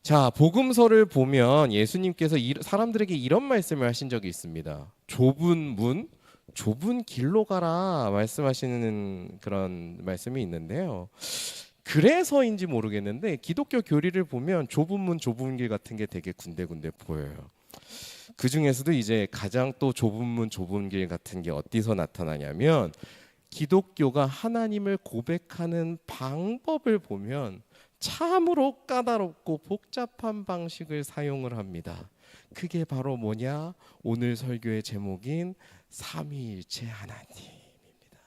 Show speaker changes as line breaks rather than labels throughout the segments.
자, 복음서를 보면 예수님께서 사람들에게 이런 말씀을 하신 적이 있습니다. 좁은 문, 좁은 길로 가라 말씀하시는 그런 말씀이 있는데요. 그래서인지 모르겠는데 기독교 교리를 보면 좁은 문, 좁은 길 같은 게 되게 군데군데 보여요. 그 중에서도 이제 가장 또 좁은 문, 좁은 길 같은 게 어디서 나타나냐면 기독교가 하나님을 고백하는 방법을 보면 참으로 까다롭고 복잡한 방식을 사용을 합니다. 그게 바로 뭐냐? 오늘 설교의 제목인 삼위일체 하나님입니다.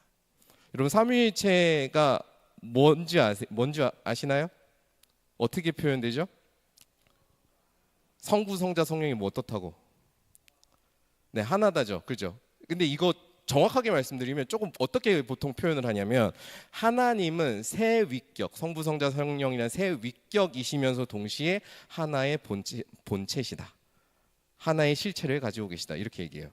여러분, 삼위일체가 뭔지 아시나요? 어떻게 표현되죠? 성부, 성자, 성령이 뭐 어떻다고? 네, 하나다죠. 그죠? 근데 이거 정확하게 말씀드리면 조금 어떻게 보통 표현을 하냐면 하나님은 세 위격, 성부, 성자, 성령이라는 세 위격이시면서 동시에 하나의 본체시다. 하나의 실체를 가지고 계시다. 이렇게 얘기해요.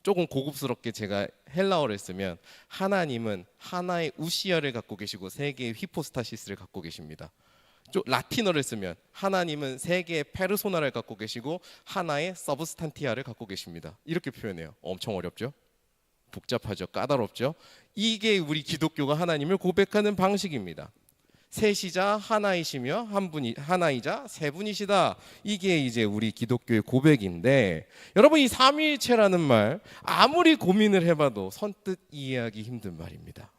조금 고급스럽게 제가 헬라어를 쓰면 하나님은 하나의 우시아를 갖고 계시고 세 개의 휘포스타시스를 갖고 계십니다. 라틴어를 쓰면 하나님은 세 개의 페르소나를 갖고 계시고 하나의 서브스탄티아를 갖고 계십니다. 이렇게 표현해요. 엄청 어렵죠? 복잡하죠? 까다롭죠? 이게 우리 기독교가 하나님을 고백하는 방식입니다. 셋이자 하나이시며 한 분이 하나이자 세 분이시다. 이게 이제 우리 기독교의 고백인데, 여러분, 이 삼위일체라는 말 아무리 고민을 해봐도 선뜻 이해하기 힘든 말입니다.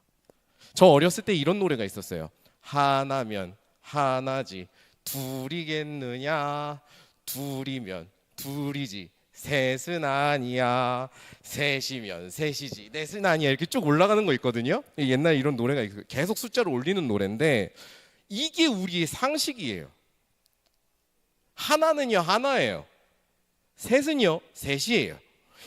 저 어렸을 때 이런 노래가 있었어요. 하나면 하나지 둘이겠느냐, 둘이면 둘이지 셋은 아니야, 셋이면 셋이지 넷은 아니야, 이렇게 쭉 올라가는 거 있거든요. 옛날에 이런 노래가 있어요. 계속 숫자를 올리는 노래인데 이게 우리의 상식이에요. 하나는요 하나예요, 셋은요 셋이에요.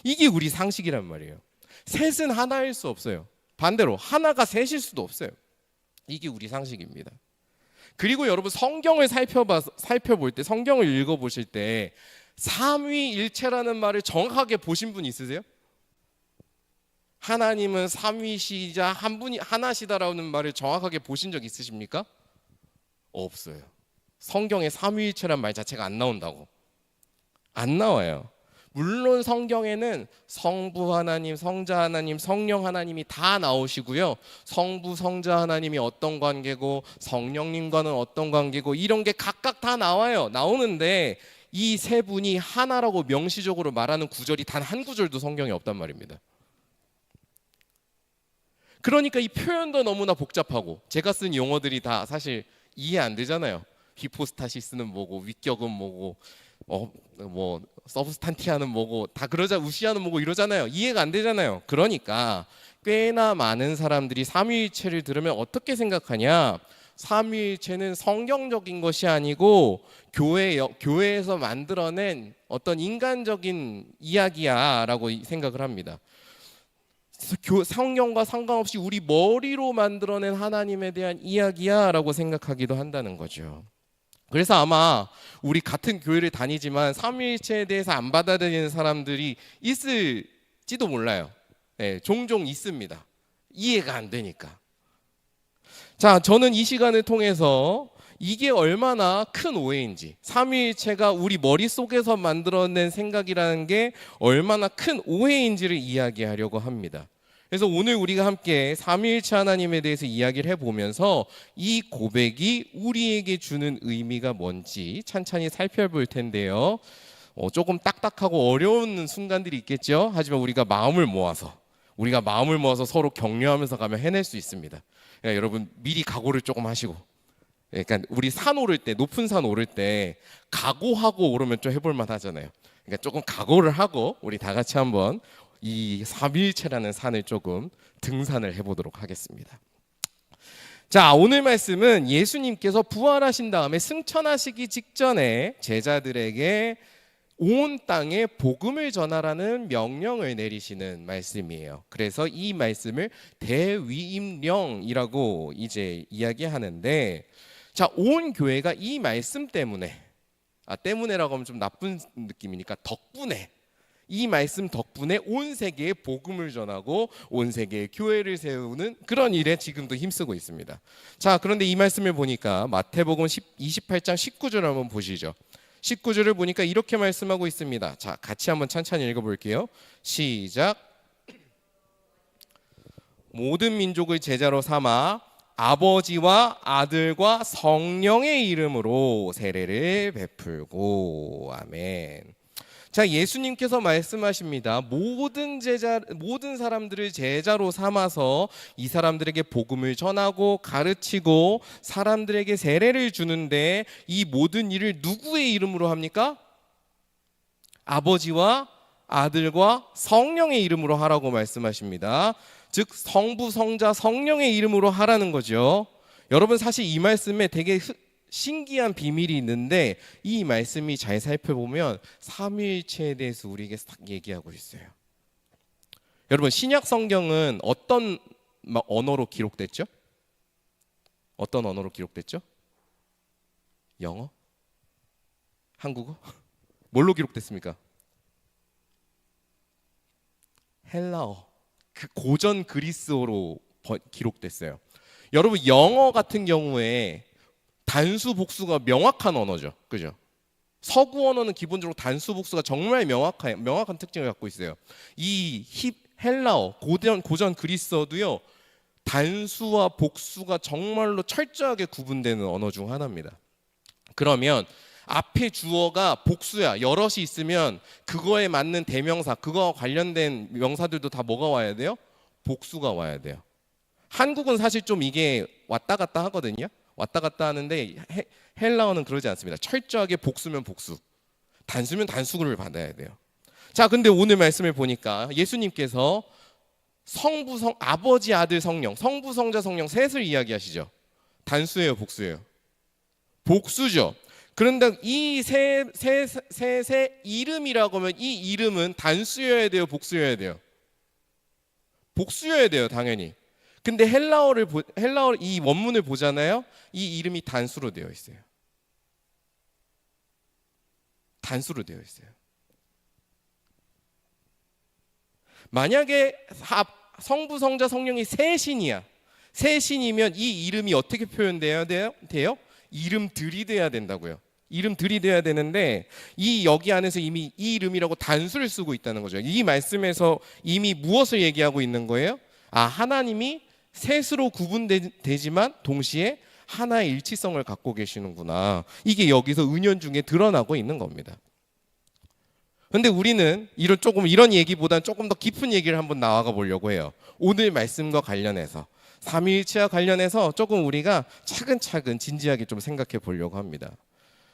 이게 우리 상식이란 말이에요. 셋은 하나일 수 없어요. 반대로 하나가 셋일 수도 없어요. 이게 우리 상식입니다. 그리고 여러분, 성경을 살펴볼 때, 성경을 읽어보실 때 삼위일체라는 말을 정확하게 보신 분 있으세요? 하나님은 삼위시자 한 분이 하나시다라는 말을 정확하게 보신 적 있으십니까? 없어요. 성경에 삼위일체란 말 자체가 안 나온다고. 안 나와요. 물론 성경에는 성부 하나님, 성자 하나님, 성령 하나님이 다 나오시고요. 성부, 성자 하나님이 어떤 관계고 성령님과는 어떤 관계고 이런 게 각각 다 나와요. 나오는데 이 세 분이 하나라고 명시적으로 말하는 구절이 단 한 구절도 성경에 없단 말입니다. 그러니까 이 표현도 너무나 복잡하고 제가 쓴 용어들이 다 사실 이해 안 되잖아요. 히포스타시스는 뭐고, 위격은 뭐고, 뭐 서브스탄티아는 뭐고, 다 그러자, 우시아는 뭐고 이러잖아요. 이해가 안 되잖아요. 그러니까 꽤나 많은 사람들이 삼위일체를 들으면 어떻게 생각하냐? 삼위일체는 성경적인 것이 아니고 교회에서 만들어낸 어떤 인간적인 이야기야라고 생각을 합니다. 성경과 상관없이 우리 머리로 만들어낸 하나님에 대한 이야기야라고 생각하기도 한다는 거죠. 그래서 아마 우리 같은 교회를 다니지만 삼위일체에 대해서 안 받아들이는 사람들이 있을지도 몰라요. 네, 종종 있습니다. 이해가 안 되니까. 자, 저는 이 시간을 통해서 이게 얼마나 큰 오해인지, 삼위일체가 우리 머릿속에서 만들어낸 생각이라는 게 얼마나 큰 오해인지를 이야기하려고 합니다. 그래서 오늘 우리가 함께 삼위일체 하나님에 대해서 이야기를 해보면서 이 고백이 우리에게 주는 의미가 뭔지 찬찬히 살펴볼 텐데요. 조금 딱딱하고 어려운 순간들이 있겠죠. 하지만 우리가 마음을 모아서 서로 격려하면서 가면 해낼 수 있습니다. 그러니까 여러분, 미리 각오를 조금 하시고, 그러니까 우리 산 오를 때, 높은 산 오를 때 각오하고 오르면 좀 해볼만 하잖아요. 그러니까 조금 각오를 하고 우리 다 같이 한번 이 삼위일체라는 산을 조금 등산을 해보도록 하겠습니다. 자, 오늘 말씀은 예수님께서 부활하신 다음에 승천하시기 직전에 제자들에게 온 땅에 복음을 전하라는 명령을 내리시는 말씀이에요. 그래서 이 말씀을 대위임령이라고 이제 이야기하는데, 자, 온 교회가 이 말씀 때문에라고 하면 좀 나쁜 느낌이니까 덕분에, 이 말씀 덕분에 온 세계에 복음을 전하고 온 세계에 교회를 세우는 그런 일에 지금도 힘쓰고 있습니다. 자, 그런데 이 말씀을 보니까 마태복음 28장 19절 한번 보시죠. 19절을 보니까 이렇게 말씀하고 있습니다. 자, 같이 한번 찬찬히 읽어볼게요. 시작. 모든 민족의 제자로 삼아 아버지와 아들과 성령의 이름으로 세례를 베풀고. 아멘. 자, 예수님께서 말씀하십니다. 모든 사람들을 제자로 삼아서 이 사람들에게 복음을 전하고 가르치고 사람들에게 세례를 주는데 이 모든 일을 누구의 이름으로 합니까? 아버지와 아들과 성령의 이름으로 하라고 말씀하십니다. 즉 성부, 성자, 성령의 이름으로 하라는 거죠. 여러분, 사실 이 말씀에 되게 신기한 비밀이 있는데 이 말씀이 잘 살펴보면 삼위일체에 대해서 우리에게 딱 얘기하고 있어요. 여러분, 신약 성경은 어떤 언어로 기록됐죠? 어떤 언어로 기록됐죠? 영어? 한국어? 뭘로 기록됐습니까? 헬라어, 그 고전 그리스어로 기록됐어요. 여러분, 영어 같은 경우에 단수 복수가 명확한 언어죠. 그죠? 서구 언어는 기본적으로 단수 복수가 정말 명확한 특징을 갖고 있어요. 이 헬라어, 고전 그리스어도요, 단수와 복수가 정말로 철저하게 구분되는 언어 중 하나입니다. 그러면 앞에 주어가 복수야, 여럿이 있으면 그거에 맞는 대명사, 그거와 관련된 명사들도 다 뭐가 와야 돼요? 복수가 와야 돼요. 한국은 사실 좀 이게 왔다 갔다 하거든요. 왔다 갔다 하는데 헬라어는 그러지 않습니다. 철저하게 복수면 복수, 단수면 단수를 받아야 돼요. 자, 근데 오늘 말씀을 보니까 예수님께서 성부, 아버지, 아들, 성령, 성부, 성자, 성령 셋을 이야기하시죠. 단수예요, 복수예요? 복수죠. 그런데 이 셋의 이름이라고 하면 이 이름은 단수여야 돼요, 복수여야 돼요? 복수여야 돼요, 당연히. 근데 헬라어 이 원문을 보잖아요. 이 이름이 단수로 되어 있어요. 단수로 되어 있어요. 만약에 성부, 성자, 성령이 셋신이야. 셋신이면 이 이름이 어떻게 표현돼야 돼요? 이름들이 돼야 된다고요. 이름들이 돼야 되는데 여기 안에서 이미 이 이름이라고 단수를 쓰고 있다는 거죠. 이 말씀에서 이미 무엇을 얘기하고 있는 거예요? 하나님이 셋으로 구분되지만 동시에 하나의 일치성을 갖고 계시는구나. 이게 여기서 은연중에 드러나고 있는 겁니다. 그런데 우리는 이런 얘기보다는 조금 더 깊은 얘기를 한번 나아가 보려고 해요. 오늘 말씀과 관련해서, 삼위일체와 관련해서 조금 우리가 차근차근 진지하게 좀 생각해 보려고 합니다.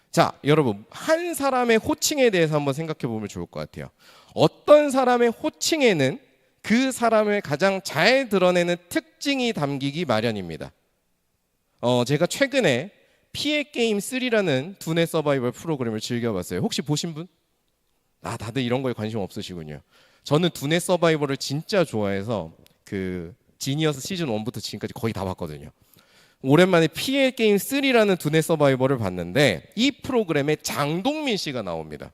자, 여러분, 한 사람의 호칭에 대해서 한번 생각해 보면 좋을 것 같아요. 어떤 사람의 호칭에는 그 사람을 가장 잘 드러내는 특징이 담기기 마련입니다. 제가 최근에 피해 게임 3라는 두뇌 서바이벌 프로그램을 즐겨봤어요. 혹시 보신 분? 다들 이런 거에 관심 없으시군요. 저는 두뇌 서바이벌을 진짜 좋아해서 그 지니어스 시즌 1부터 지금까지 거의 다 봤거든요. 오랜만에 피해 게임 3라는 두뇌 서바이벌을 봤는데 이 프로그램에 장동민 씨가 나옵니다.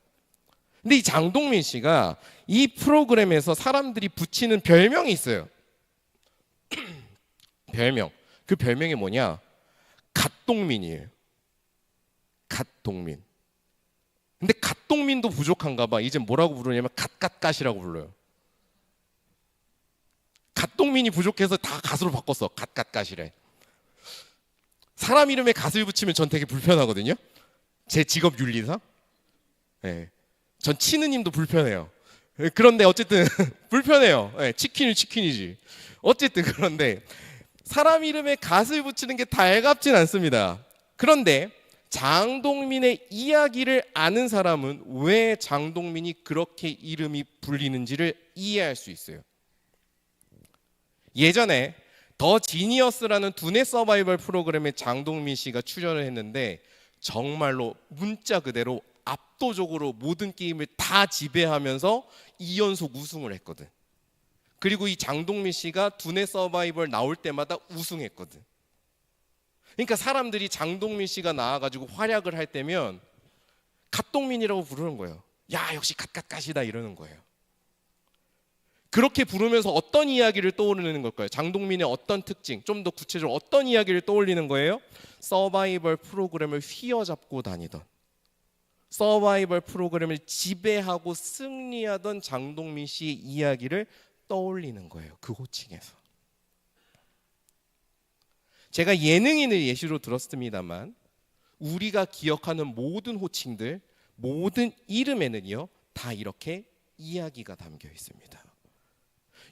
근데 이 장동민 씨가 이 프로그램에서 사람들이 붙이는 별명이 있어요. 별명. 그 별명이 뭐냐? 갓동민이에요. 갓동민. 근데 갓동민도 부족한가 봐. 이제 뭐라고 부르냐면 갓갓갓이라고 불러요. 갓동민이 부족해서 다 갓으로 바꿨어. 갓갓갓이래. 사람 이름에 갓을 붙이면 전 되게 불편하거든요. 제 직업 윤리상. 네. 전 치느님도 불편해요. 그런데 어쨌든 불편해요. 네, 치킨은 치킨이지. 어쨌든 그런데 사람 이름에 갓을 붙이는 게 달갑진 않습니다. 그런데 장동민의 이야기를 아는 사람은 왜 장동민이 그렇게 이름이 불리는지를 이해할 수 있어요. 예전에 더 지니어스라는 두뇌 서바이벌 프로그램에 장동민 씨가 출연을 했는데 정말로 문자 그대로 압도적으로 모든 게임을 다 지배하면서 2연속 우승을 했거든. 그리고 이 장동민 씨가 두뇌 서바이벌 나올 때마다 우승했거든. 그러니까 사람들이 장동민 씨가 나와가지고 활약을 할 때면 갓동민이라고 부르는 거예요. 야, 역시 갓갓갓이다 이러는 거예요. 그렇게 부르면서 어떤 이야기를 떠올리는 걸까요? 장동민의 어떤 특징, 좀 더 구체적으로 어떤 이야기를 떠올리는 거예요? 서바이벌 프로그램을 휘어잡고 다니던, 서바이벌 프로그램을 지배하고 승리하던 장동민 씨의 이야기를 떠올리는 거예요. 그 호칭에서. 제가 예능인을 예시로 들었습니다만 우리가 기억하는 모든 호칭들, 모든 이름에는요 다 이렇게 이야기가 담겨 있습니다.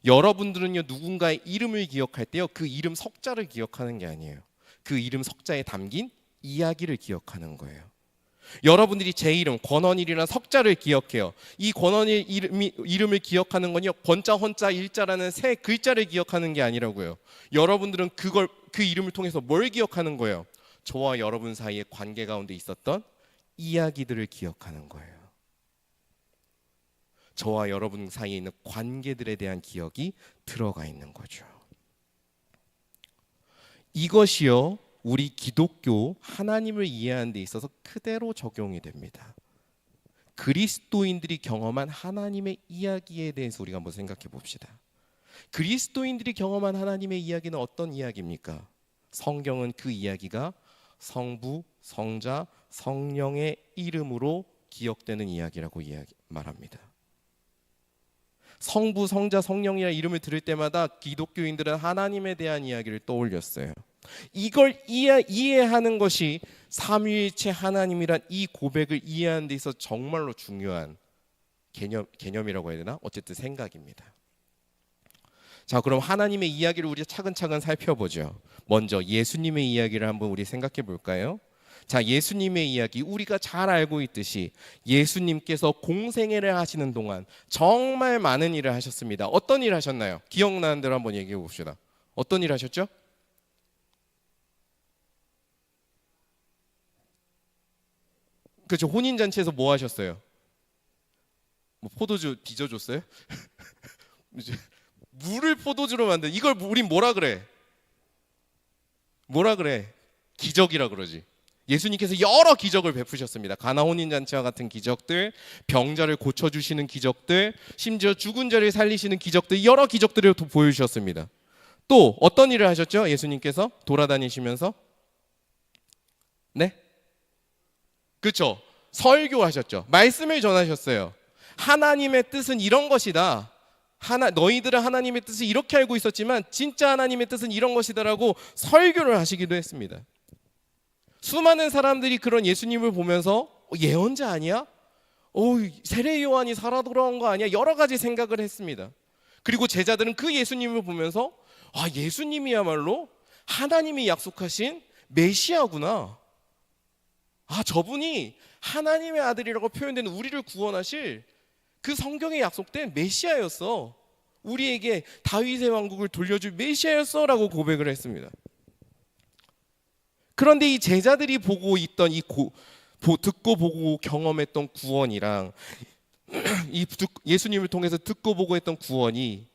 여러분들은요 누군가의 이름을 기억할 때요 그 이름 석자를 기억하는 게 아니에요. 그 이름 석자에 담긴 이야기를 기억하는 거예요. 여러분들이 제 이름 권원일이라는 석자를 기억해요. 이 권원일 이름을 기억하는 건요 권자, 헌자, 일자라는 세 글자를 기억하는 게 아니라고요. 여러분들은 그 이름을 통해서 뭘 기억하는 거예요? 저와 여러분 사이의 관계 가운데 있었던 이야기들을 기억하는 거예요. 저와 여러분 사이에 있는 관계들에 대한 기억이 들어가 있는 거죠. 이것이요 우리 기독교 하나님을 이해하는 데 있어서 그대로 적용이 됩니다. 그리스도인들이 경험한 하나님의 이야기에 대해서 우리가 한번 생각해 봅시다. 그리스도인들이 경험한 하나님의 이야기는 어떤 이야기입니까? 성경은 그 이야기가 성부, 성자, 성령의 이름으로 기억되는 이야기라고 말합니다. 성부, 성자, 성령이라는 이름을 들을 때마다 기독교인들은 하나님에 대한 이야기를 떠올렸어요. 이걸 이해하는 것이 삼위일체 하나님이란 이 고백을 이해하는 데 있어서 정말로 중요한 개념이라고 해야 되나? 어쨌든 생각입니다. 자, 그럼 하나님의 이야기를 우리 차근차근 살펴보죠. 먼저 예수님의 이야기를 한번 우리 생각해 볼까요? 자, 예수님의 이야기 우리가 잘 알고 있듯이 예수님께서 공생애를 하시는 동안 정말 많은 일을 하셨습니다. 어떤 일 하셨나요? 기억나는 대로 한번 얘기해 봅시다. 어떤 일 하셨죠? 그렇죠. 혼인잔치에서 뭐 하셨어요? 뭐 포도주 빚어줬어요? 물을 포도주로 만든 이걸 우린 뭐라 그래? 뭐라 그래? 기적이라 그러지. 예수님께서 여러 기적을 베푸셨습니다. 가나 혼인잔치와 같은 기적들, 병자를 고쳐주시는 기적들, 심지어 죽은 자를 살리시는 기적들, 여러 기적들을 보여주셨습니다. 또 어떤 일을 하셨죠? 예수님께서 돌아다니시면서 네? 그렇죠. 설교하셨죠. 말씀을 전하셨어요. 하나님의 뜻은 이런 것이다. 너희들은 하나님의 뜻을 이렇게 알고 있었지만 진짜 하나님의 뜻은 이런 것이다라고 설교를 하시기도 했습니다. 수많은 사람들이 그런 예수님을 보면서 예언자 아니야? 세례 요한이 살아 돌아온 거 아니야? 여러 가지 생각을 했습니다. 그리고 제자들은 그 예수님을 보면서 예수님이야말로 하나님이 약속하신 메시아구나. 저분이 하나님의 아들이라고 표현되는 우리를 구원하실 그 성경에 약속된 메시아였어. 우리에게 다윗의 왕국을 돌려줄 메시아였어라고 고백을 했습니다. 그런데 이 제자들이 보고 있던 듣고 보고 경험했던 구원이랑 예수님을 통해서 듣고 보고 했던 구원이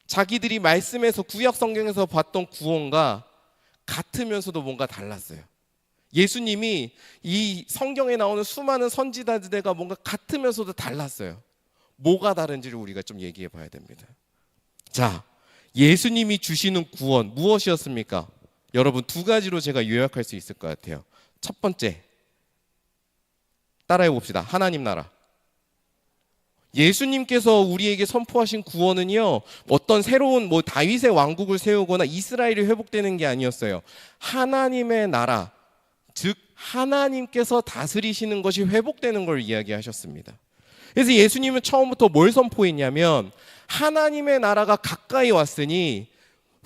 자기들이 말씀에서 구약 성경에서 봤던 구원과 같으면서도 뭔가 달랐어요. 예수님이 이 성경에 나오는 수많은 선지자들과 뭔가 같으면서도 달랐어요. 뭐가 다른지를 우리가 좀 얘기해 봐야 됩니다. 자, 예수님이 주시는 구원 무엇이었습니까? 여러분 두 가지로 제가 요약할 수 있을 것 같아요. 첫 번째, 따라해 봅시다. 하나님 나라. 예수님께서 우리에게 선포하신 구원은요, 어떤 새로운 다윗의 왕국을 세우거나 이스라엘이 회복되는 게 아니었어요. 하나님의 나라, 즉 하나님께서 다스리시는 것이 회복되는 걸 이야기하셨습니다. 그래서 예수님은 처음부터 뭘 선포했냐면 하나님의 나라가 가까이 왔으니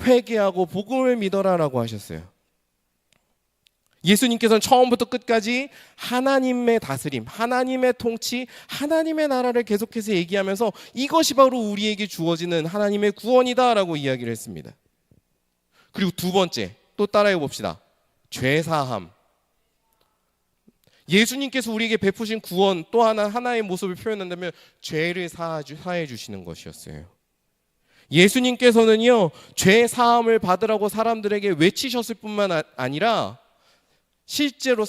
회개하고 복음을 믿어라라고 하셨어요. 예수님께서는 처음부터 끝까지 하나님의 다스림, 하나님의 통치, 하나님의 나라를 계속해서 얘기하면서 이것이 바로 우리에게 주어지는 하나님의 구원이다라고 이야기를 했습니다. 그리고 두 번째, 또 따라해 봅시다. 죄사함. 예수님께서 우리에게 베푸신 구원 또 하나의 모습을 표현한다면 죄를 사해 주시는 것이었어요. 예수님께서는요, 죄 사함을 받으라고 사람들에게 외치셨을 뿐만 아니라 실제로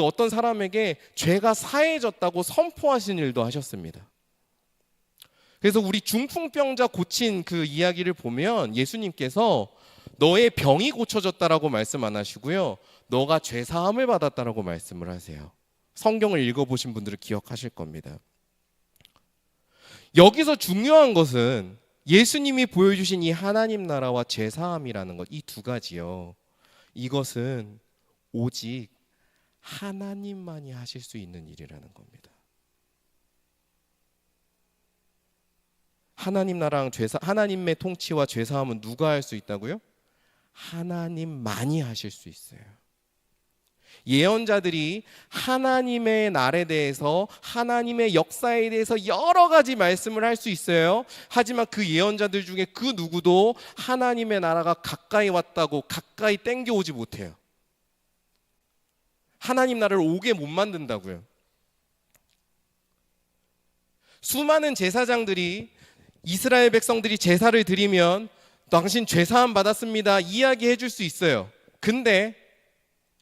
어떤 사람에게 죄가 사해졌다고 선포하신 일도 하셨습니다. 그래서 우리 중풍병자 고친 그 이야기를 보면 예수님께서 너의 병이 고쳐졌다라고 말씀 안 하시고요, 너가 죄 사함을 받았다라고 말씀을 하세요. 성경을 읽어보신 분들은 기억하실 겁니다. 여기서 중요한 것은 예수님이 보여주신 이 하나님 나라와 죄 사함이라는 것, 이 두 가지요, 이것은 오직 하나님만이 하실 수 있는 일이라는 겁니다. 하나님 나라랑 하나님의 통치와 죄 사함은 누가 할 수 있다고요? 하나님만이 하실 수 있어요. 예언자들이 하나님의 날에 대해서, 하나님의 역사에 대해서 여러 가지 말씀을 할 수 있어요. 하지만 그 예언자들 중에 그 누구도 하나님의 나라가 가까이 왔다고 가까이 땡겨오지 못해요. 하나님 나라를 오게 못 만든다고요. 수많은 제사장들이 이스라엘 백성들이 제사를 드리면 당신 죄사함 받았습니다 이야기해 줄 수 있어요. 근데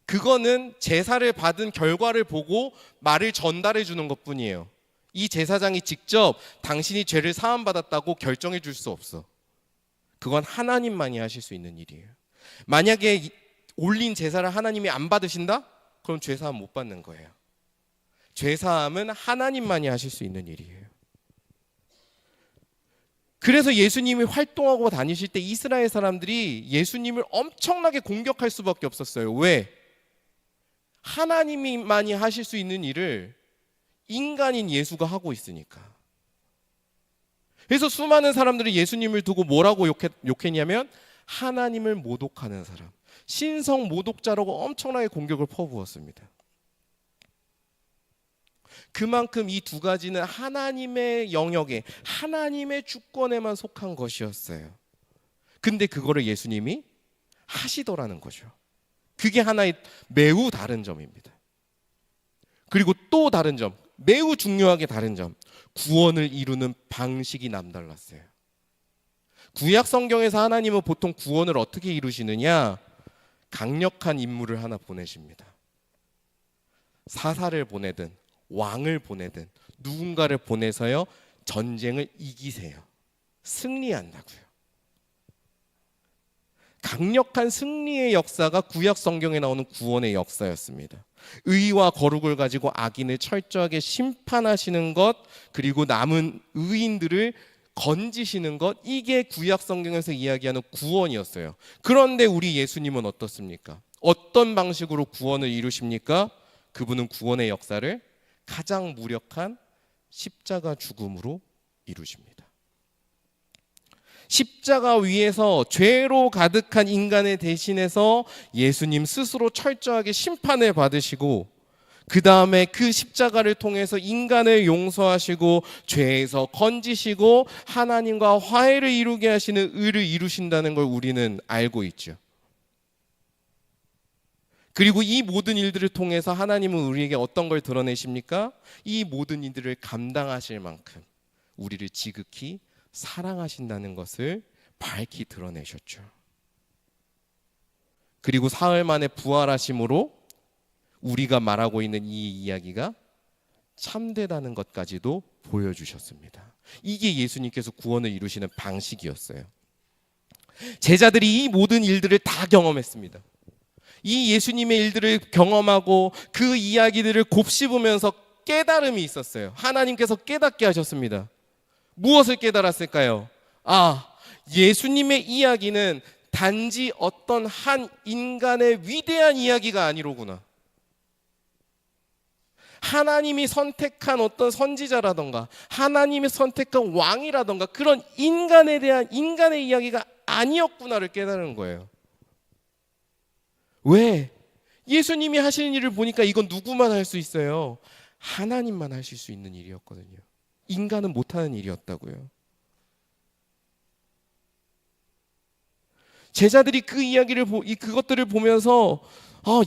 그거는 제사를 받은 결과를 보고 말을 전달해 주는 것뿐이에요. 이 제사장이 직접 당신이 죄를 사함 받았다고 결정해 줄 수 없어. 그건 하나님만이 하실 수 있는 일이에요. 만약에 올린 제사를 하나님이 안 받으신다? 그럼 죄사함 못 받는 거예요. 죄사함은 하나님만이 하실 수 있는 일이에요. 그래서 예수님이 활동하고 다니실 때 이스라엘 사람들이 예수님을 엄청나게 공격할 수밖에 없었어요. 왜? 하나님만이 하실 수 있는 일을 인간인 예수가 하고 있으니까. 그래서 수많은 사람들이 예수님을 두고 뭐라고 욕했냐면 하나님을 모독하는 사람, 신성 모독자라고 엄청나게 공격을 퍼부었습니다. 그만큼 이 두 가지는 하나님의 영역에, 하나님의 주권에만 속한 것이었어요. 근데 그거를 예수님이 하시더라는 거죠. 그게 하나의 매우 다른 점입니다. 그리고 또 다른 점, 매우 중요하게 다른 점, 구원을 이루는 방식이 남달랐어요. 구약 성경에서 하나님은 보통 구원을 어떻게 이루시느냐? 강력한 인물을 하나 보내십니다. 사사를 보내든 왕을 보내든 누군가를 보내서요, 전쟁을 이기세요. 승리한다고요. 강력한 승리의 역사가 구약 성경에 나오는 구원의 역사였습니다. 의와 거룩을 가지고 악인을 철저하게 심판하시는 것, 그리고 남은 의인들을 건지시는 것, 이게 구약 성경에서 이야기하는 구원이었어요. 그런데 우리 예수님은 어떻습니까? 어떤 방식으로 구원을 이루십니까? 그분은 구원의 역사를 가장 무력한 십자가 죽음으로 이루십니다. 십자가 위에서 죄로 가득한 인간을 대신해서 예수님 스스로 철저하게 심판을 받으시고, 그 다음에 그 십자가를 통해서 인간을 용서하시고 죄에서 건지시고 하나님과 화해를 이루게 하시는 의를 이루신다는 걸 우리는 알고 있죠. 그리고 이 모든 일들을 통해서 하나님은 우리에게 어떤 걸 드러내십니까? 이 모든 일들을 감당하실 만큼 우리를 지극히 사랑하신다는 것을 밝히 드러내셨죠. 그리고 사흘 만에 부활하심으로 우리가 말하고 있는 이 이야기가 참되다는 것까지도 보여주셨습니다. 이게 예수님께서 구원을 이루시는 방식이었어요. 제자들이 이 모든 일들을 다 경험했습니다. 이 예수님의 일들을 경험하고 그 이야기들을 곱씹으면서 깨달음이 있었어요. 하나님께서 깨닫게 하셨습니다. 무엇을 깨달았을까요? 예수님의 이야기는 단지 어떤 한 인간의 위대한 이야기가 아니로구나. 하나님이 선택한 어떤 선지자라던가 하나님이 선택한 왕이라던가 그런 인간에 대한 인간의 이야기가 아니었구나를 깨달은 거예요. 왜? 예수님이 하시는 일을 보니까 이건 누구만 할 수 있어요? 하나님만 하실 수 있는 일이었거든요. 인간은 못하는 일이었다고요. 제자들이 그 이야기를 그것들을 보면서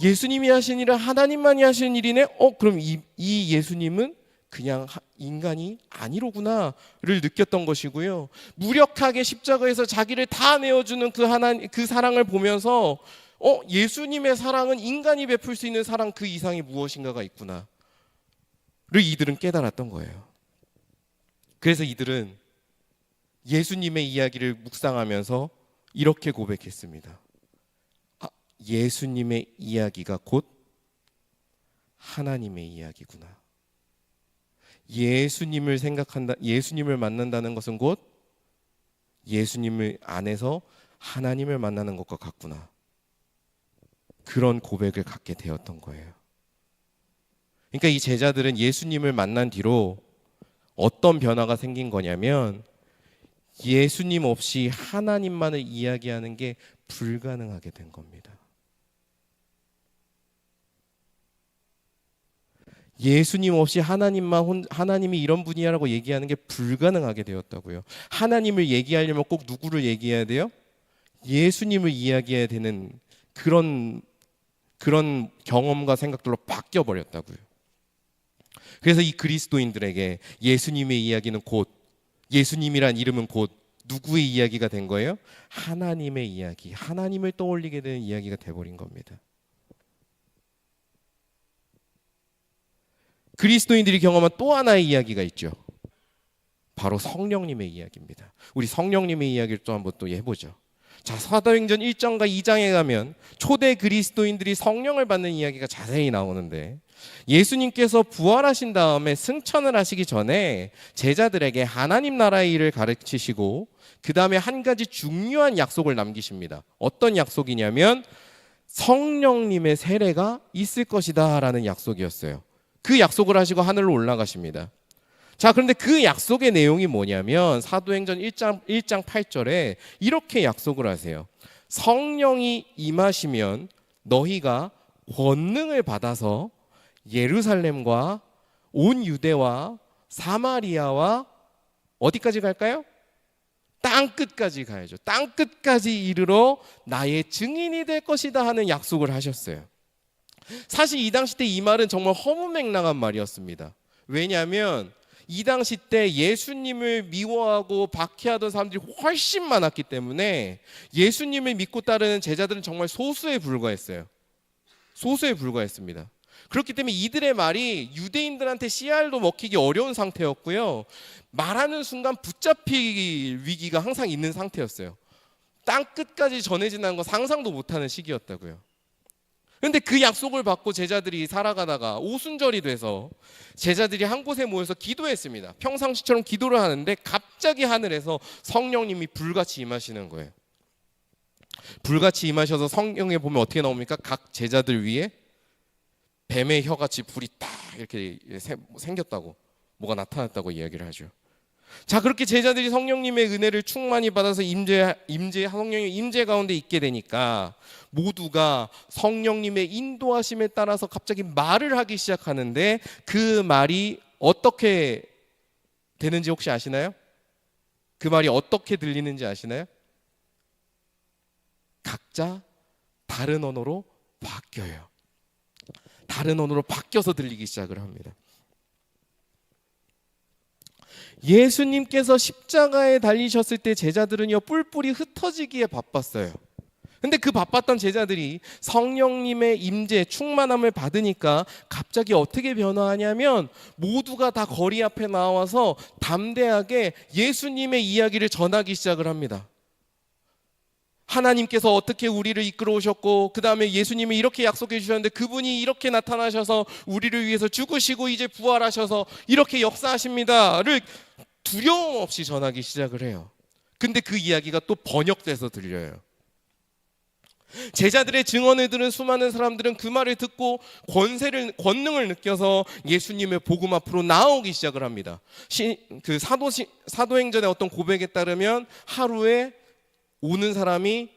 예수님이 하신 일은 하나님만이 하시는 일이네. 그럼 이 예수님은 그냥 인간이 아니로구나를 느꼈던 것이고요. 무력하게 십자가에서 자기를 다 내어주는 그 사랑을 보면서 예수님의 사랑은 인간이 베풀 수 있는 사랑 그 이상이 무엇인가가 있구나를 이들은 깨달았던 거예요. 그래서 이들은 예수님의 이야기를 묵상하면서 이렇게 고백했습니다. 예수님의 이야기가 곧 하나님의 이야기구나. 예수님을 생각한다, 예수님을 만난다는 것은 곧 예수님을 안에서 하나님을 만나는 것과 같구나. 그런 고백을 갖게 되었던 거예요. 그러니까 이 제자들은 예수님을 만난 뒤로 어떤 변화가 생긴 거냐면 예수님 없이 하나님만을 이야기하는 게 불가능하게 된 겁니다. 예수님 없이 하나님이 이런 분이야라고 얘기하는 게 불가능하게 되었다고요. 하나님을 얘기하려면 꼭 누구를 얘기해야 돼요? 예수님을 이야기해야 되는 그런 경험과 생각들로 바뀌어 버렸다고요. 그래서 이 그리스도인들에게 예수님의 이야기는 곧, 예수님이란 이름은 곧 누구의 이야기가 된 거예요? 하나님의 이야기, 하나님을 떠올리게 되는 이야기가 돼버린 겁니다. 그리스도인들이 경험한 또 하나의 이야기가 있죠. 바로 성령님의 이야기입니다. 우리 성령님의 이야기를 또 한번 또 해보죠. 자, 사도행전 1장과 2장에 가면 초대 그리스도인들이 성령을 받는 이야기가 자세히 나오는데, 예수님께서 부활하신 다음에 승천을 하시기 전에 제자들에게 하나님 나라의 일을 가르치시고 그 다음에 한 가지 중요한 약속을 남기십니다. 어떤 약속이냐면 성령님의 세례가 있을 것이다 라는 약속이었어요. 그 약속을 하시고 하늘로 올라가십니다. 자, 그런데 그 약속의 내용이 뭐냐면 사도행전 1장 8절에 이렇게 약속을 하세요. 성령이 임하시면 너희가 권능을 받아서 예루살렘과 온 유대와 사마리아와 어디까지 갈까요? 땅끝까지 가야죠. 땅끝까지 이르러 나의 증인이 될 것이다 하는 약속을 하셨어요. 사실 이 당시 때 이 말은 정말 허무맹랑한 말이었습니다. 왜냐하면 이 당시 때 예수님을 미워하고 박해하던 사람들이 훨씬 많았기 때문에 예수님을 믿고 따르는 제자들은 정말 소수에 불과했어요. 소수에 불과했습니다. 그렇기 때문에 이들의 말이 유대인들한테 씨알도 먹히기 어려운 상태였고요. 말하는 순간 붙잡힐 위기가 항상 있는 상태였어요. 땅끝까지 전해진다는 거 상상도 못하는 시기였다고요. 그런데 그 약속을 받고 제자들이 살아가다가 오순절이 돼서 제자들이 한 곳에 모여서 기도했습니다. 평상시처럼 기도를 하는데 갑자기 하늘에서 성령님이 불같이 임하시는 거예요. 불같이 임하셔서 성경에 보면 어떻게 나옵니까? 각 제자들 위에 뱀의 혀같이 불이 딱 이렇게 생겼다고, 뭐가 나타났다고 이야기를 하죠. 자, 그렇게 제자들이 성령님의 은혜를 충만히 받아서 성령의 임재 가운데 있게 되니까 모두가 성령님의 인도하심에 따라서 갑자기 말을 하기 시작하는데 그 말이 어떻게 되는지 혹시 아시나요? 그 말이 어떻게 들리는지 아시나요? 각자 다른 언어로 바뀌어요. 다른 언어로 바뀌어서 들리기 시작을 합니다. 예수님께서 십자가에 달리셨을 때 제자들은요 뿔뿔이 흩어지기에 바빴어요. 근데 그 바빴던 제자들이 성령님의 임재, 충만함을 받으니까 갑자기 어떻게 변화하냐면 모두가 다 거리 앞에 나와서 담대하게 예수님의 이야기를 전하기 시작을 합니다. 하나님께서 어떻게 우리를 이끌어 오셨고 그 다음에 예수님이 이렇게 약속해 주셨는데 그분이 이렇게 나타나셔서 우리를 위해서 죽으시고 이제 부활하셔서 이렇게 역사하십니다를 두려움 없이 전하기 시작을 해요. 근데 그 이야기가 또 번역돼서 들려요. 제자들의 증언을 들은 수많은 사람들은 그 말을 듣고 권능을 느껴서 예수님의 복음 앞으로 나오기 시작을 합니다. 사도행전의 어떤 고백에 따르면 하루에 오는 사람이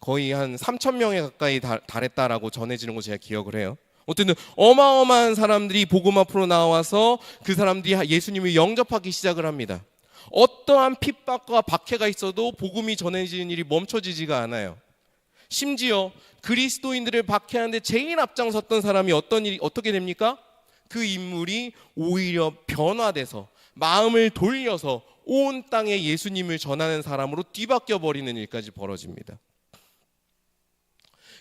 거의 한 3,000명에 가까이 달했다라고 전해지는 거 제가 기억을 해요. 어쨌든 어마어마한 사람들이 복음 앞으로 나와서 그 사람들이 예수님을 영접하기 시작을 합니다. 어떠한 핍박과 박해가 있어도 복음이 전해지는 일이 멈춰지지가 않아요. 심지어 그리스도인들을 박해하는데 제일 앞장섰던 사람이 어떻게 됩니까? 그 인물이 오히려 변화돼서 마음을 돌려서 온 땅에 예수님을 전하는 사람으로 뒤바뀌어 버리는 일까지 벌어집니다.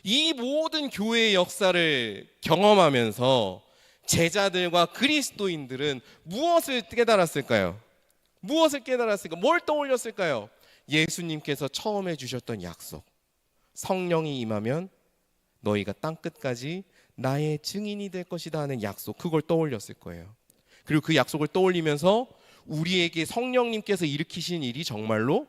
이 모든 교회의 역사를 경험하면서 제자들과 그리스도인들은 무엇을 깨달았을까요? 무엇을 깨달았을까? 뭘 떠올렸을까요? 예수님께서 처음 해주셨던 약속. 성령이 임하면 너희가 땅끝까지 나의 증인이 될 것이다 하는 약속. 그걸 떠올렸을 거예요. 그리고 그 약속을 떠올리면서 우리에게 성령님께서 일으키신 일이 정말로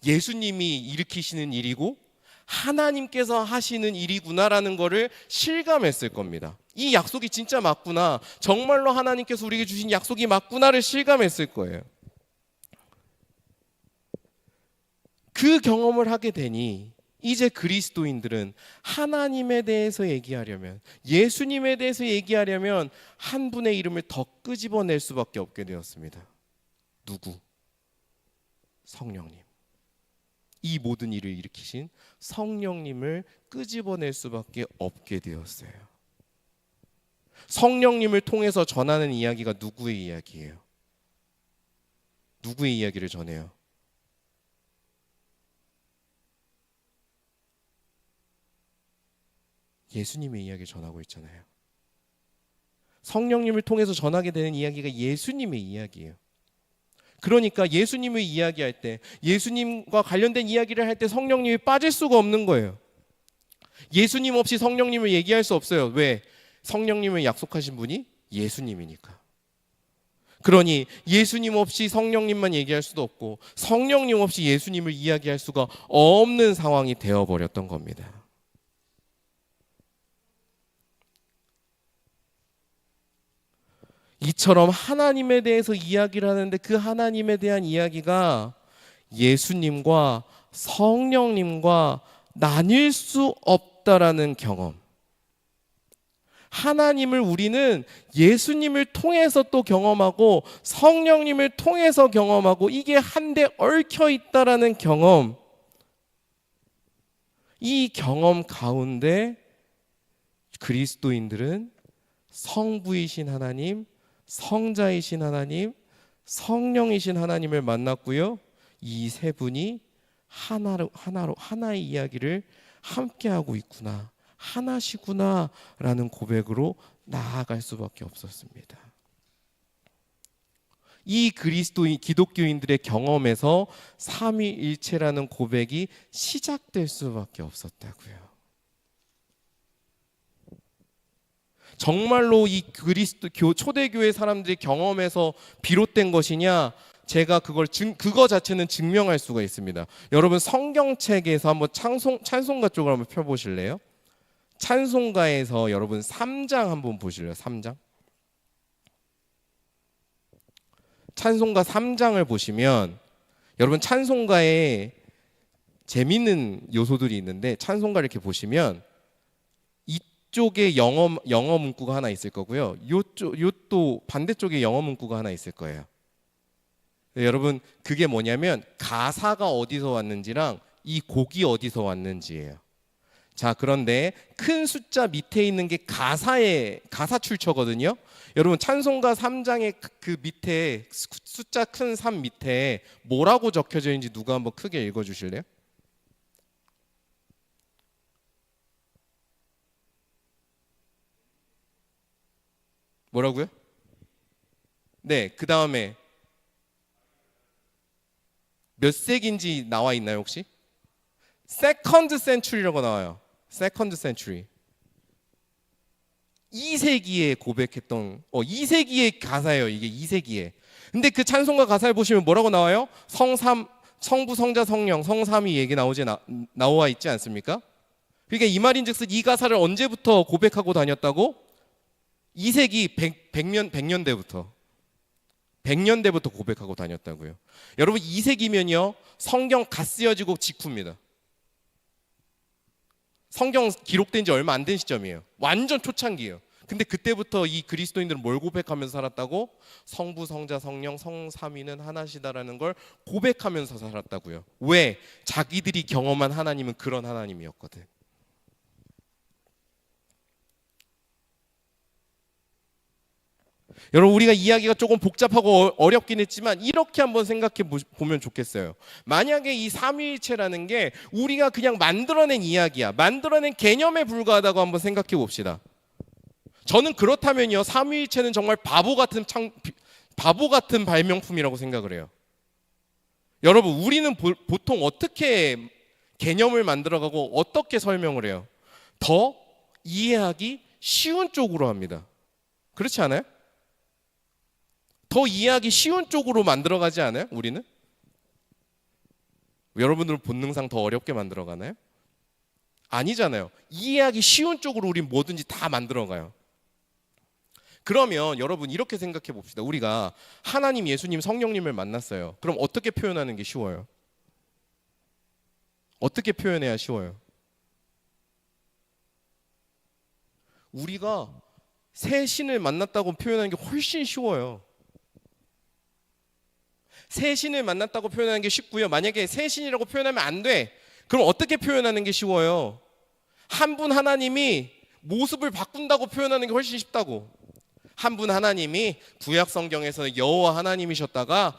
예수님이 일으키시는 일이고 하나님께서 하시는 일이구나라는 것을 실감했을 겁니다. 이 약속이 진짜 맞구나, 정말로 하나님께서 우리에게 주신 약속이 맞구나를 실감했을 거예요. 그 경험을 하게 되니 이제 그리스도인들은 하나님에 대해서 얘기하려면, 예수님에 대해서 얘기하려면 한 분의 이름을 더 끄집어낼 수밖에 없게 되었습니다. 누구? 성령님. 이 모든 일을 일으키신 성령님을 끄집어낼 수밖에 없게 되었어요. 성령님을 통해서 전하는 이야기가 누구의 이야기예요? 누구의 이야기를 전해요? 예수님의 이야기를 전하고 있잖아요. 성령님을 통해서 전하게 되는 이야기가 예수님의 이야기예요. 그러니까 예수님의 이야기할 때, 예수님과 관련된 이야기를 할 때 성령님이 빠질 수가 없는 거예요. 예수님 없이 성령님을 얘기할 수 없어요. 왜? 성령님을 약속하신 분이 예수님이니까. 그러니 예수님 없이 성령님만 얘기할 수도 없고 성령님 없이 예수님을 이야기할 수가 없는 상황이 되어버렸던 겁니다. 이처럼 하나님에 대해서 이야기를 하는데 그 하나님에 대한 이야기가 예수님과 성령님과 나뉠 수 없다라는 경험. 하나님을 우리는 예수님을 통해서 또 경험하고 성령님을 통해서 경험하고 이게 한데 얽혀 있다라는 경험. 이 경험 가운데 그리스도인들은 성부이신 하나님, 성자이신 하나님, 성령이신 하나님을 만났고요. 이 세 분이 하나의 이야기를 함께하고 있구나, 하나시구나라는 고백으로 나아갈 수밖에 없었습니다. 이 기독교인들의 경험에서 삼위일체라는 고백이 시작될 수밖에 없었다고요. 정말로 이 초대교회 사람들의 경험에서 비롯된 것이냐? 제가 그거 자체는 증명할 수가 있습니다. 여러분 성경책에서 한번 찬송가 쪽을 한번 펴보실래요? 찬송가에서 여러분 3장 한번 보실래요? 3장. 찬송가 3장을 보시면 여러분 찬송가에 재밌는 요소들이 있는데 찬송가를 이렇게 보시면 이쪽에 영어 문구가 하나 있을 거고요. 요또 반대쪽에 영어 문구가 하나 있을 거예요. 네, 여러분 그게 뭐냐면 가사가 어디서 왔는지랑 이 곡이 어디서 왔는지예요. 자, 그런데 큰 숫자 밑에 있는 게 가사 출처거든요. 여러분 찬송가 3장의 그 밑에 숫자 큰 3 밑에 뭐라고 적혀져 있는지 누가 한번 크게 읽어 주실래요? 뭐라고요? 네, 그 다음에 몇 세기인지 나와 있나요 혹시? 세컨드 센츄리라고 나와요. 세컨드 센츄리. 2세기에 고백했던 2세기의 가사예요. 이게 2세기에. 근데 그 찬송가 가사를 보시면 뭐라고 나와요? 성부, 성자, 성령, 성삼위 얘기 나와 있지 않습니까? 그러니까 이 말인즉슨 이 가사를 언제부터 고백하고 다녔다고? 2세기 100년대부터 고백하고 다녔다고요. 여러분 2세기면요 성경 갓 쓰여지고 직후입니다. 성경 기록된 지 얼마 안 된 시점이에요. 완전 초창기예요. 근데 그때부터 이 그리스도인들은 뭘 고백하면서 살았다고? 성부, 성자, 성령, 성삼위는 하나시다라는 걸 고백하면서 살았다고요. 왜? 자기들이 경험한 하나님은 그런 하나님이었거든. 여러분 우리가 이야기가 조금 복잡하고 어렵긴 했지만 이렇게 한번 생각해 보면 좋겠어요. 만약에 이 삼위일체라는 게 우리가 그냥 만들어낸 이야기야, 만들어낸 개념에 불과하다고 한번 생각해 봅시다. 저는 그렇다면요 삼위일체는 정말 바보 같은 바보 같은 발명품이라고 생각을 해요. 여러분, 우리는 보통 어떻게 개념을 만들어가고 어떻게 설명을 해요? 더 이해하기 쉬운 쪽으로 합니다. 그렇지 않아요? 더 이해하기 쉬운 쪽으로 만들어가지 않아요? 우리는? 여러분들은 본능상 더 어렵게 만들어가나요? 아니잖아요. 이해하기 쉬운 쪽으로 우린 뭐든지 다 만들어가요. 그러면 여러분 이렇게 생각해 봅시다. 우리가 하나님, 예수님, 성령님을 만났어요. 그럼 어떻게 표현하는 게 쉬워요? 어떻게 표현해야 쉬워요? 우리가 새 신을 만났다고 표현하는 게 훨씬 쉬워요. 새 신을 만났다고 표현하는 게 쉽고요. 만약에 새 신이라고 표현하면 안 돼. 그럼 어떻게 표현하는 게 쉬워요? 한 분 하나님이 모습을 바꾼다고 표현하는 게 훨씬 쉽다고. 한 분 하나님이 구약 성경에서는 여호와 하나님이셨다가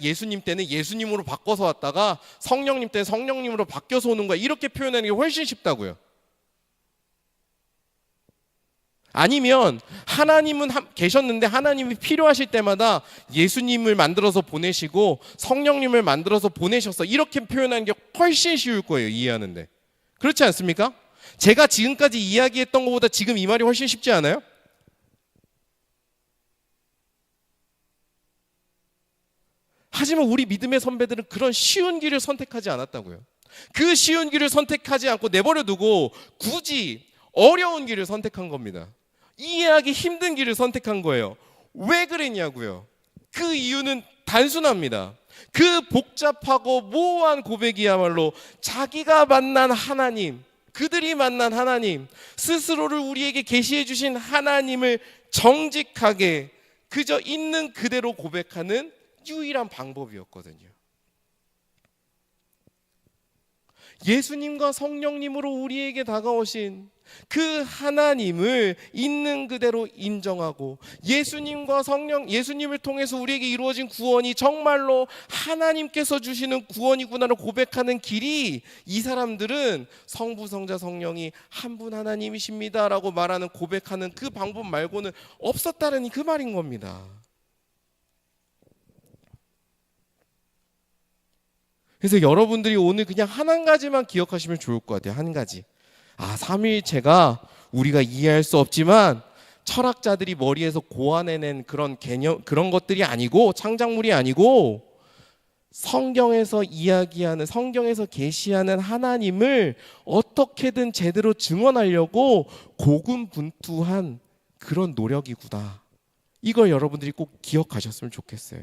예수님 때는 예수님으로 바꿔서 왔다가 성령님 때는 성령님으로 바뀌어서 오는 거야. 이렇게 표현하는 게 훨씬 쉽다고요. 아니면 하나님은 계셨는데 하나님이 필요하실 때마다 예수님을 만들어서 보내시고 성령님을 만들어서 보내셨어. 이렇게 표현하는 게 훨씬 쉬울 거예요. 이해하는데. 그렇지 않습니까? 제가 지금까지 이야기했던 것보다 지금 이 말이 훨씬 쉽지 않아요? 하지만 우리 믿음의 선배들은 그런 쉬운 길을 선택하지 않았다고요. 그 쉬운 길을 선택하지 않고 내버려 두고 굳이 어려운 길을 선택한 겁니다. 이해하기 힘든 길을 선택한 거예요. 왜 그랬냐고요? 그 이유는 단순합니다. 그 복잡하고 모호한 고백이야말로 자기가 만난 하나님, 그들이 만난 하나님, 스스로를 우리에게 계시해 주신 하나님을 정직하게 그저 있는 그대로 고백하는 유일한 방법이었거든요. 예수님과 성령님으로 우리에게 다가오신 그 하나님을 있는 그대로 인정하고 예수님과 예수님을 통해서 우리에게 이루어진 구원이 정말로 하나님께서 주시는 구원이구나를 고백하는 길이, 이 사람들은 성부, 성자, 성령이 한 분 하나님이십니다라고 말하는 고백하는 그 방법 말고는 없었다는 그 말인 겁니다. 그래서 여러분들이 오늘 그냥 한 가지만 기억하시면 좋을 것 같아요. 한 가지. 삼위일체가 우리가 이해할 수 없지만 철학자들이 머리에서 고안해낸 그런 개념, 그런 것들이 아니고, 창작물이 아니고, 성경에서 이야기하는, 성경에서 계시하는 하나님을 어떻게든 제대로 증언하려고 고군분투한 그런 노력이구나. 이걸 여러분들이 꼭 기억하셨으면 좋겠어요.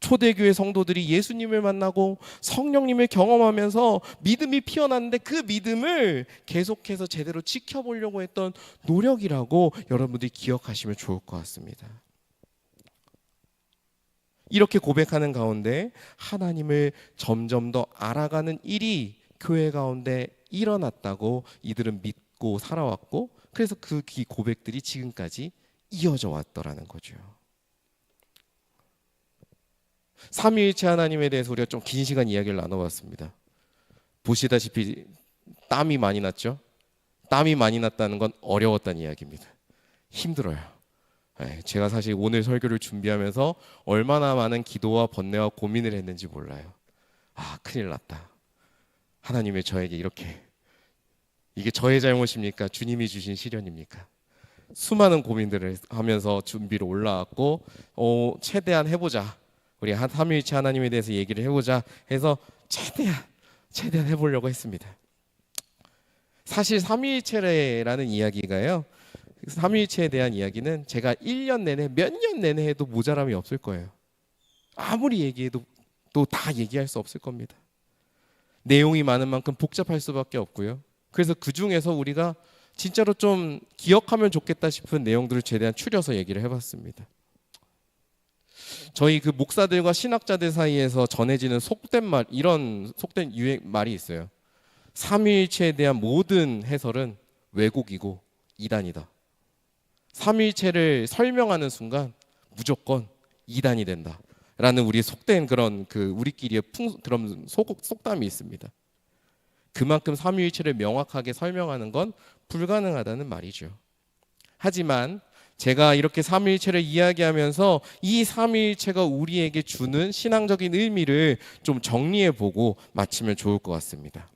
초대교회 성도들이 예수님을 만나고 성령님을 경험하면서 믿음이 피어났는데 그 믿음을 계속해서 제대로 지켜보려고 했던 노력이라고 여러분들이 기억하시면 좋을 것 같습니다. 이렇게 고백하는 가운데 하나님을 점점 더 알아가는 일이 교회 가운데 일어났다고 이들은 믿고 살아왔고, 그래서 그 고백들이 지금까지 이어져 왔더라는 거죠. 삼위일체 하나님에 대해서 우리가 좀 긴 시간 이야기를 나눠봤습니다. 보시다시피 땀이 많이 났죠? 땀이 많이 났다는 건 어려웠다는 이야기입니다. 힘들어요. 제가 사실 오늘 설교를 준비하면서 얼마나 많은 기도와 번뇌와 고민을 했는지 몰라요. 큰일 났다. 하나님이 저에게 이게 저의 잘못입니까? 주님이 주신 시련입니까? 수많은 고민들을 하면서 준비로 올라왔고, 최대한 해보자. 우리 삼위일체 하나님에 대해서 얘기를 해보자 해서 최대한 해보려고 했습니다. 사실 삼위일체라는 이야기가요, 삼위일체에 대한 이야기는 제가 1년 내내 몇 년 내내 해도 모자람이 없을 거예요. 아무리 얘기해도 또 다 얘기할 수 없을 겁니다. 내용이 많은 만큼 복잡할 수밖에 없고요. 그래서 그 중에서 우리가 진짜로 좀 기억하면 좋겠다 싶은 내용들을 최대한 추려서 얘기를 해봤습니다. 저희 그 목사들과 신학자들 사이에서 전해지는 속된 말, 이런 속된 유행 말이 있어요. 삼위일체에 대한 모든 해설은 왜곡이고 이단이다. 삼위일체를 설명하는 순간 무조건 이단이 된다. 라는 우리 속된 그런 우리끼리의 그런 속담이 있습니다. 그만큼 삼위일체를 명확하게 설명하는 건 불가능하다는 말이죠. 하지만 제가 이렇게 삼위일체를 이야기하면서 이 삼위일체가 우리에게 주는 신앙적인 의미를 좀 정리해보고 마치면 좋을 것 같습니다.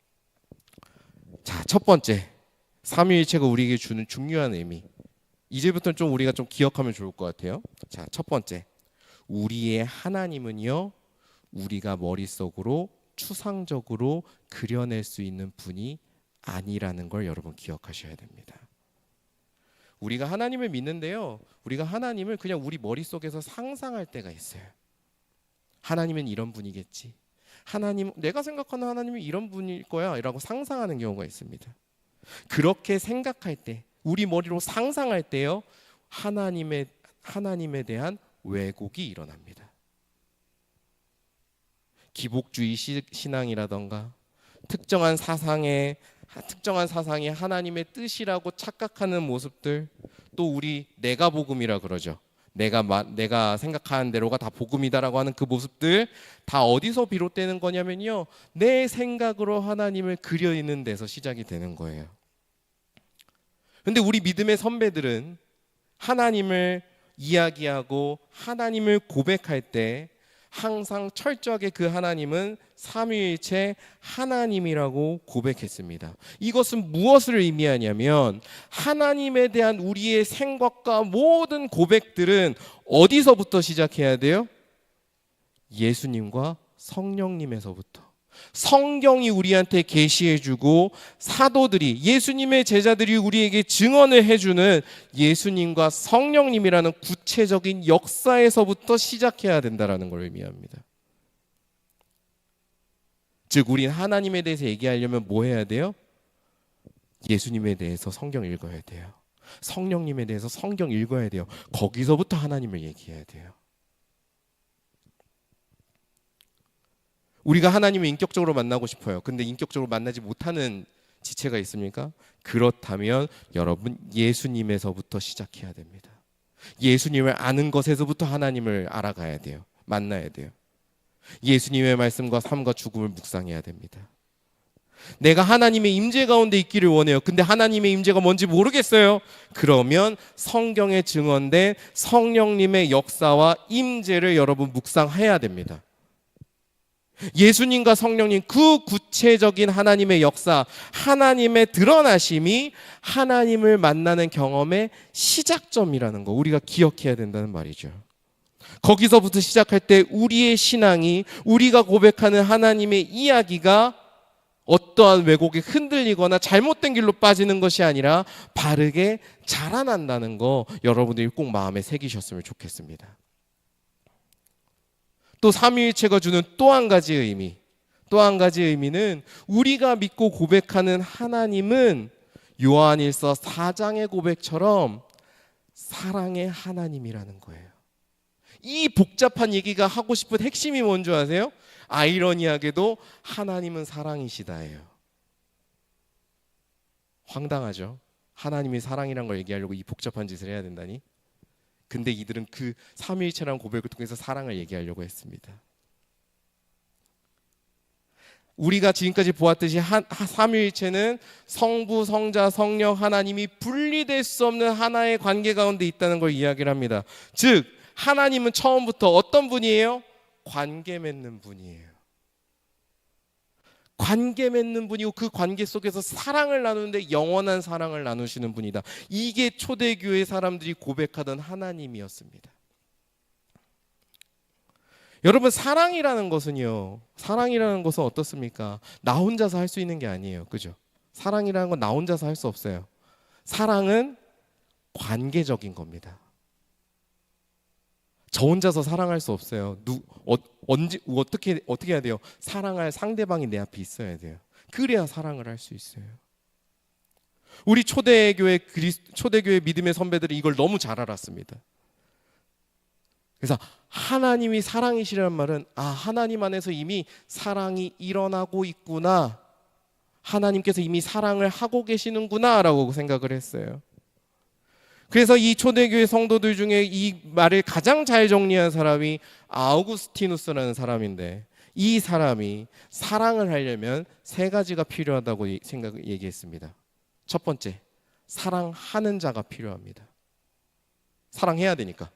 자, 첫 번째, 삼위일체가 우리에게 주는 중요한 의미. 이제부터는 좀 우리가 좀 기억하면 좋을 것 같아요. 자, 첫 번째, 우리의 하나님은요, 우리가 머릿속으로 추상적으로 그려낼 수 있는 분이 아니라는 걸 여러분 기억하셔야 됩니다. 우리가 하나님을 믿는데요, 우리가 하나님을 그냥 우리 머릿속에서 상상할 때가 있어요. 하나님은 이런 분이겠지, 하나님, 내가 생각하는 하나님은 이런 분일 거야 라고 상상하는 경우가 있습니다. 그렇게 생각할 때, 우리 머리로 상상할 때요, 하나님에 대한 왜곡이 일어납니다. 기복주의 신앙이라던가 특정한 사상이 하나님의 뜻이라고 착각하는 모습들, 또 우리 내가 복음이라 그러죠. 내가 생각하는 대로가 다 복음이다라고 하는 그 모습들 다 어디서 비롯되는 거냐면요, 내 생각으로 하나님을 그리는 데서 시작이 되는 거예요. 근데 우리 믿음의 선배들은 하나님을 이야기하고 하나님을 고백할 때 항상 철저하게 그 하나님은 삼위일체 하나님이라고 고백했습니다. 이것은 무엇을 의미하냐면, 하나님에 대한 우리의 생각과 모든 고백들은 어디서부터 시작해야 돼요? 예수님과 성령님에서부터. 성경이 우리한테 계시해주고 사도들이, 예수님의 제자들이 우리에게 증언을 해주는 예수님과 성령님이라는 구체적인 역사에서부터 시작해야 된다는 걸 의미합니다. 즉, 우린 하나님에 대해서 얘기하려면 뭐 해야 돼요? 예수님에 대해서 성경 읽어야 돼요. 성령님에 대해서 성경 읽어야 돼요. 거기서부터 하나님을 얘기해야 돼요. 우리가 하나님을 인격적으로 만나고 싶어요. 근데 인격적으로 만나지 못하는 지체가 있습니까? 그렇다면 여러분, 예수님에서부터 시작해야 됩니다. 예수님을 아는 것에서부터 하나님을 알아가야 돼요. 만나야 돼요. 예수님의 말씀과 삶과 죽음을 묵상해야 됩니다. 내가 하나님의 임재 가운데 있기를 원해요. 근데 하나님의 임재가 뭔지 모르겠어요. 그러면 성경에 증언된 성령님의 역사와 임재를 여러분 묵상해야 됩니다. 예수님과 성령님, 그 구체적인 하나님의 역사, 하나님의 드러나심이 하나님을 만나는 경험의 시작점이라는 거 우리가 기억해야 된다는 말이죠. 거기서부터 시작할 때 우리의 신앙이, 우리가 고백하는 하나님의 이야기가 어떠한 왜곡에 흔들리거나 잘못된 길로 빠지는 것이 아니라 바르게 자라난다는 거 여러분들이 꼭 마음에 새기셨으면 좋겠습니다. 또 삼위일체가 주는 또 한 가지 의미는 우리가 믿고 고백하는 하나님은 요한일서 4장의 고백처럼 사랑의 하나님이라는 거예요. 이 복잡한 얘기가 하고 싶은 핵심이 뭔지 아세요? 아이러니하게도 하나님은 사랑이시다예요. 황당하죠? 하나님이 사랑이란 걸 얘기하려고 이 복잡한 짓을 해야 된다니? 근데 이들은 그 삼위일체라는 고백을 통해서 사랑을 얘기하려고 했습니다. 우리가 지금까지 보았듯이 삼위일체는 성부, 성자, 성령, 하나님이 분리될 수 없는 하나의 관계 가운데 있다는 걸 이야기를 합니다. 즉, 하나님은 처음부터 어떤 분이에요? 관계 맺는 분이에요. 관계 맺는 분이고 그 관계 속에서 사랑을 나누는데 영원한 사랑을 나누시는 분이다. 이게 초대교회 사람들이 고백하던 하나님이었습니다. 여러분, 사랑이라는 것은 어떻습니까? 나 혼자서 할 수 있는 게 아니에요. 그죠? 사랑이라는 건 나 혼자서 할 수 없어요. 사랑은 관계적인 겁니다. 저 혼자서 사랑할 수 없어요. 어떻게 해야 돼요? 사랑할 상대방이 내 앞에 있어야 돼요. 그래야 사랑을 할 수 있어요. 우리 초대교회 믿음의 선배들이 이걸 너무 잘 알았습니다. 그래서 하나님이 사랑이시라는 말은, 하나님 안에서 이미 사랑이 일어나고 있구나, 하나님께서 이미 사랑을 하고 계시는구나 라고 생각을 했어요. 그래서 이 초대교회 성도들 중에 이 말을 가장 잘 정리한 사람이 아우구스티누스라는 사람인데, 이 사람이 사랑을 하려면 세 가지가 필요하다고 얘기했습니다. 첫 번째, 사랑하는 자가 필요합니다. 사랑해야 되니까.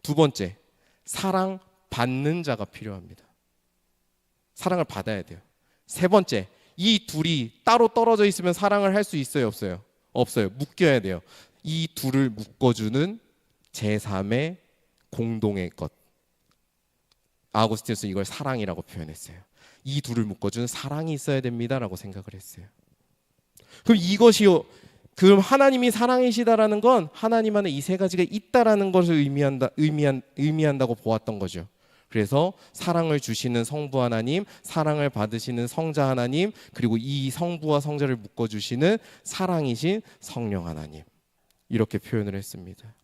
두 번째, 사랑받는 자가 필요합니다. 사랑을 받아야 돼요. 세 번째, 이 둘이 따로 떨어져 있으면 사랑을 할 수 있어요, 없어요? 없어요. 묶여야 돼요. 이 둘을 묶어주는 제3의 공동의 것. 아우구스티누스는 이걸 사랑이라고 표현했어요. 이 둘을 묶어주는 사랑이 있어야 됩니다라고 생각을 했어요. 그럼 이것이요, 그럼 하나님이 사랑이시다라는 건 하나님 안에 이 세 가지가 있다라는 것을 의미한다고 보았던 거죠. 그래서 사랑을 주시는 성부 하나님, 사랑을 받으시는 성자 하나님, 그리고 이 성부와 성자를 묶어주시는 사랑이신 성령 하나님, 이렇게 표현을 했습니다.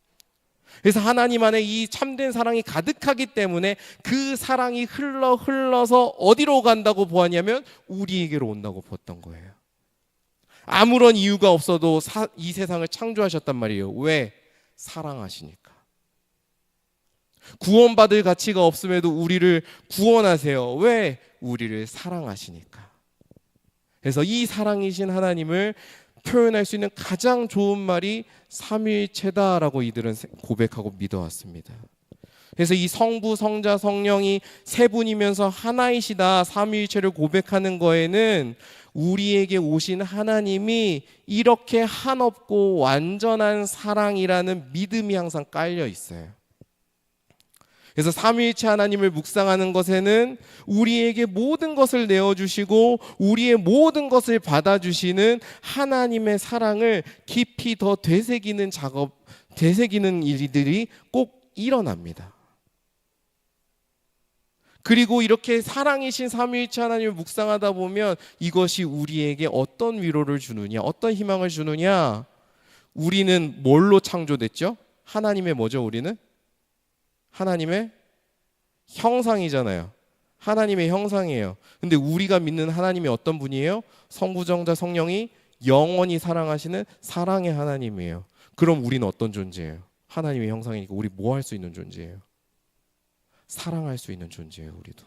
그래서 하나님 안에 이 참된 사랑이 가득하기 때문에 그 사랑이 흘러서 어디로 간다고 보았냐면 우리에게로 온다고 보았던 거예요. 아무런 이유가 없어도 이 세상을 창조하셨단 말이에요. 왜? 사랑하시니까. 구원받을 가치가 없음에도 우리를 구원하세요. 왜? 우리를 사랑하시니까. 그래서 이 사랑이신 하나님을 표현할 수 있는 가장 좋은 말이 삼위일체다라고 이들은 고백하고 믿어왔습니다. 그래서 이 성부, 성자, 성령이 세 분이면서 하나이시다, 삼위일체를 고백하는 거에는 우리에게 오신 하나님이 이렇게 한없고 완전한 사랑이라는 믿음이 항상 깔려 있어요. 그래서 삼위일체 하나님을 묵상하는 것에는 우리에게 모든 것을 내어주시고 우리의 모든 것을 받아주시는 하나님의 사랑을 깊이 더 되새기는 일들이 꼭 일어납니다. 그리고 이렇게 사랑이신 삼위일체 하나님을 묵상하다 보면 이것이 우리에게 어떤 위로를 주느냐, 어떤 희망을 주느냐. 우리는 뭘로 창조됐죠? 하나님의 뭐죠? 우리는? 하나님의 형상이잖아요. 하나님의 형상이에요. 근데 우리가 믿는 하나님이 어떤 분이에요? 성부, 성자, 성령이 영원히 사랑하시는 사랑의 하나님이에요. 그럼 우리는 어떤 존재예요? 하나님의 형상이니까 우리 뭐 할 수 있는 존재예요? 사랑할 수 있는 존재예요. 우리도.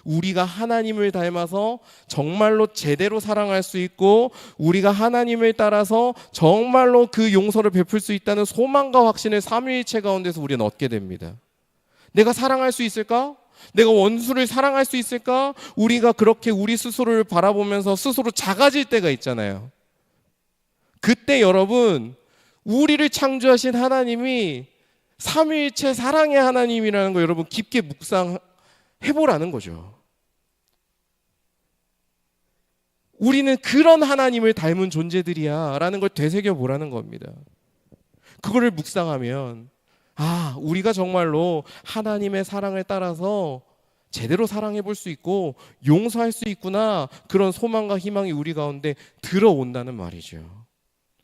우리가 하나님을 닮아서 정말로 제대로 사랑할 수 있고 우리가 하나님을 따라서 정말로 그 용서를 베풀 수 있다는 소망과 확신을 삼위일체 가운데서 우리는 얻게 됩니다. 내가 사랑할 수 있을까? 내가 원수를 사랑할 수 있을까? 우리가 그렇게 우리 스스로를 바라보면서 스스로 작아질 때가 있잖아요. 그때 여러분, 우리를 창조하신 하나님이 삼위일체 사랑의 하나님이라는 거 여러분 깊게 묵상해보라는 거죠. 우리는 그런 하나님을 닮은 존재들이야 라는 걸 되새겨보라는 겁니다. 그거를 묵상하면 우리가 정말로 하나님의 사랑을 따라서 제대로 사랑해 볼 수 있고 용서할 수 있구나, 그런 소망과 희망이 우리 가운데 들어온다는 말이죠.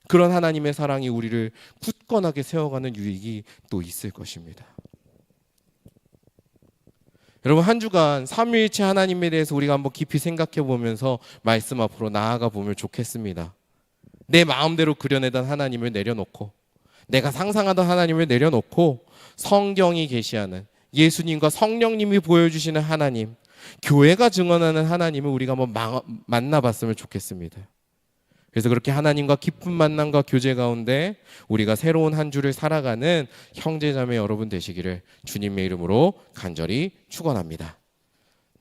그런 하나님의 사랑이 우리를 굳건하게 세워가는 유익이 또 있을 것입니다. 여러분, 한 주간 삼위일체 하나님에 대해서 우리가 한번 깊이 생각해 보면서 말씀 앞으로 나아가 보면 좋겠습니다. 내 마음대로 그려내던 하나님을 내려놓고, 내가 상상하던 하나님을 내려놓고 성경이 계시하는 예수님과 성령님이 보여주시는 하나님, 교회가 증언하는 하나님을 우리가 한번 만나봤으면 좋겠습니다. 그래서 그렇게 하나님과 깊은 만남과 교제 가운데 우리가 새로운 한 주를 살아가는 형제자매 여러분 되시기를 주님의 이름으로 간절히 축원합니다.